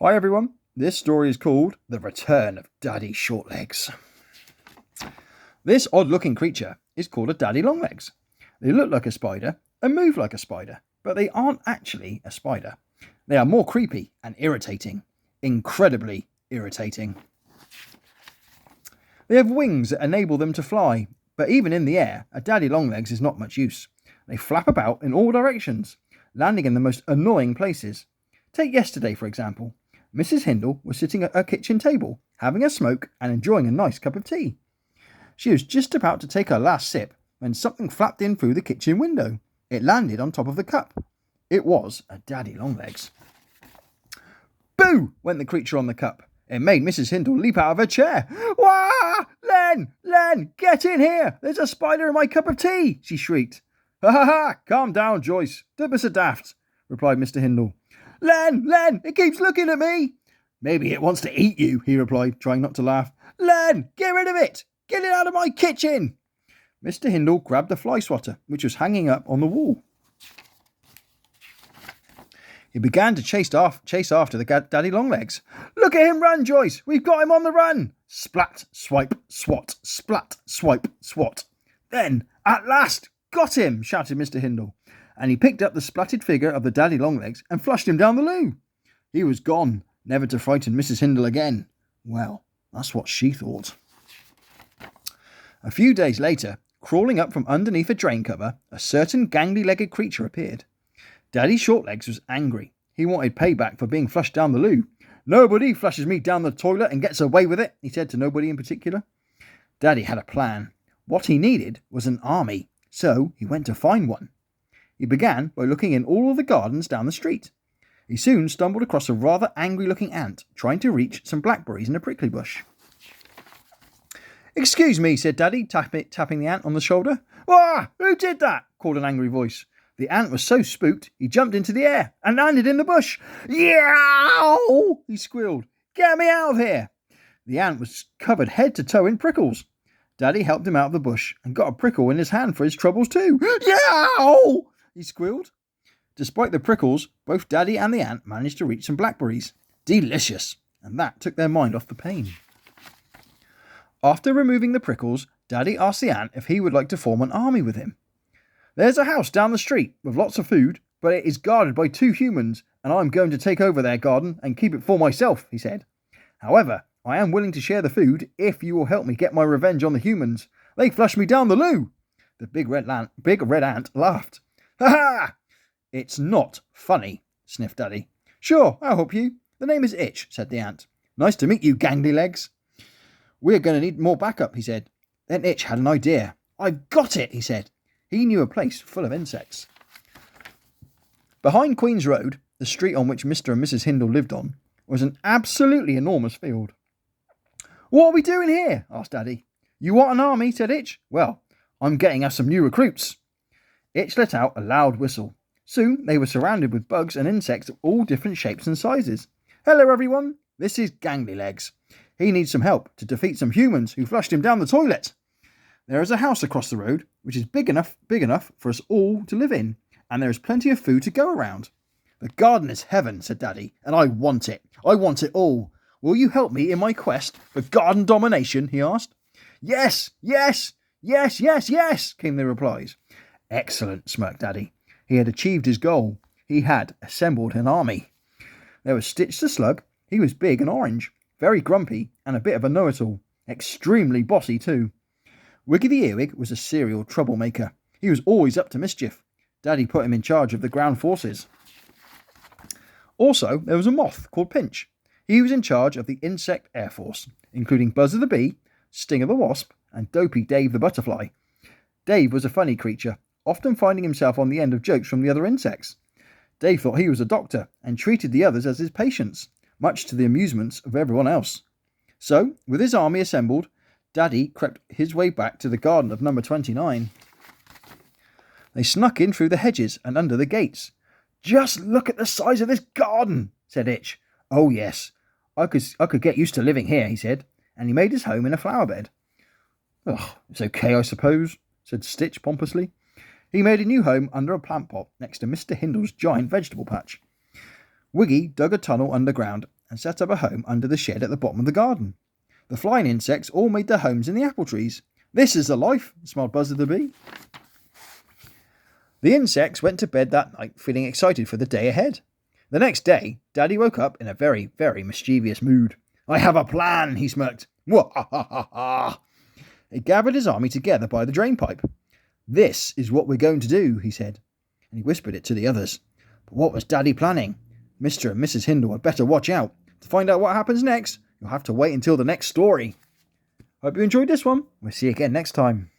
Hi everyone, this story is called The Return of Daddy Shortlegs. This odd looking creature is called a daddy longlegs. They look like a spider and move like a spider, but they aren't actually a spider. They are more creepy and irritating, incredibly irritating. They have wings that enable them to fly, but even in the air, a daddy longlegs is not much use. They flap about in all directions, landing in the most annoying places. Take yesterday, for example. Mrs. Hindle was sitting at her kitchen table, having a smoke and enjoying a nice cup of tea. She was just about to take her last sip when something flapped in through the kitchen window. It landed on top of the cup. It was a daddy longlegs. Boo! Went the creature on the cup. It made Mrs. Hindle leap out of her chair. Wah! Len, get in here! There's a spider in my cup of tea! She shrieked. Ha ha ha! Calm down, Joyce. Don't be so daft, replied Mr. Hindle. Len, it keeps looking at me. Maybe it wants to eat you, he replied, trying not to laugh. Len, get rid of it! Get it out of my kitchen! Mr. Hindle grabbed the fly swatter, which was hanging up on the wall. He began to chase after the daddy longlegs. Look at him run, Joyce! We've got him on the run! Splat, swipe, swat, splat, swipe, swat. Then, at last, got him, shouted Mr. Hindle, and he picked up the splatted figure of the daddy longlegs and flushed him down the loo. He was gone, never to frighten Mrs. Hindle again. Well, that's what she thought. A few days later, crawling up from underneath a drain cover, a certain gangly-legged creature appeared. Daddy Shortlegs was angry. He wanted payback for being flushed down the loo. Nobody flushes me down the toilet and gets away with it, he said to nobody in particular. Daddy had a plan. What he needed was an army, so he went to find one. He began by looking in all of the gardens down the street. He soon stumbled across a rather angry-looking ant trying to reach some blackberries in a prickly bush. Excuse me, said Daddy, tapping the ant on the shoulder. Wah! Who did that? Called an angry voice. The ant was so spooked, he jumped into the air and landed in the bush. Yow! He squealed. Get me out of here! The ant was covered head to toe in prickles. Daddy helped him out of the bush and got a prickle in his hand for his troubles too. Yow! He squealed. Despite the prickles, both Daddy and the ant managed to reach some blackberries. Delicious! And that took their mind off the pain. After removing the prickles, Daddy asked the ant if he would like to form an army with him. There's a house down the street with lots of food, but it is guarded by 2 humans, and I'm going to take over their garden and keep it for myself, he said. However, I am willing to share the food if you will help me get my revenge on the humans. They flushed me down the loo. The big red ant laughed. Ha ha! It's not funny, sniffed Daddy. Sure, I'll help you. The name is Itch, said the ant. Nice to meet you, gangly legs. We're going to need more backup, he said. Then Itch had an idea. I've got it, he said. He knew a place full of insects. Behind Queen's Road, the street on which Mr. and Mrs. Hindle lived on, was an absolutely enormous field. What are we doing here? Asked Daddy. You want an army? Said Itch. Well, I'm getting us some new recruits. Itch let out a loud whistle. Soon they were surrounded with bugs and insects of all different shapes and sizes. Hello everyone, this is Gangly Legs. He needs some help to defeat some humans who flushed him down the toilet. There is a house across the road which is big enough for us all to live in, and there is plenty of food to go around. The garden is heaven, said Daddy, and I want it. I want it all. Will you help me in my quest for garden domination? He asked. Yes, came the replies. Excellent, smirked Daddy. He had achieved his goal. He had assembled an army. There was Stitch the Slug. He was big and orange, very grumpy, and a bit of a know-it-all. Extremely bossy too. Wiggy the Earwig was a serial troublemaker. He was always up to mischief. Daddy put him in charge of the ground forces. Also, there was a moth called Pinch. He was in charge of the insect air force, including Buzzer the Bee, Stinger the Wasp, and Dopey Dave the Butterfly. Dave was a funny creature, often finding himself on the end of jokes from the other insects. Dave thought he was a doctor and treated the others as his patients, much to the amusements of everyone else. So, with his army assembled, Daddy crept his way back to the garden of number 29. They snuck in through the hedges and under the gates. Just look at the size of this garden, said Itch. Oh yes, I could get used to living here, he said, and he made his home in a flower bed. Oh, it's okay, I suppose, said Stitch pompously. He made a new home under a plant pot next to Mr. Hindle's giant vegetable patch. Wiggy dug a tunnel underground and set up a home under the shed at the bottom of the garden. The flying insects all made their homes in the apple trees. "This is the life," smiled Buzzard the bee. The insects went to bed that night feeling excited for the day ahead. The next day, Daddy woke up in a very, very mischievous mood. "I have a plan," he smirked. "Wah-ha-ha-ha-ha!" He gathered his army together by the drainpipe. "This is what we're going to do," he said, and he whispered it to the others. But what was Daddy planning? Mr. and Mrs. Hindle had better watch out. To find out what happens next, you'll have to wait until the next story. Hope you enjoyed this one. We'll see you again next time.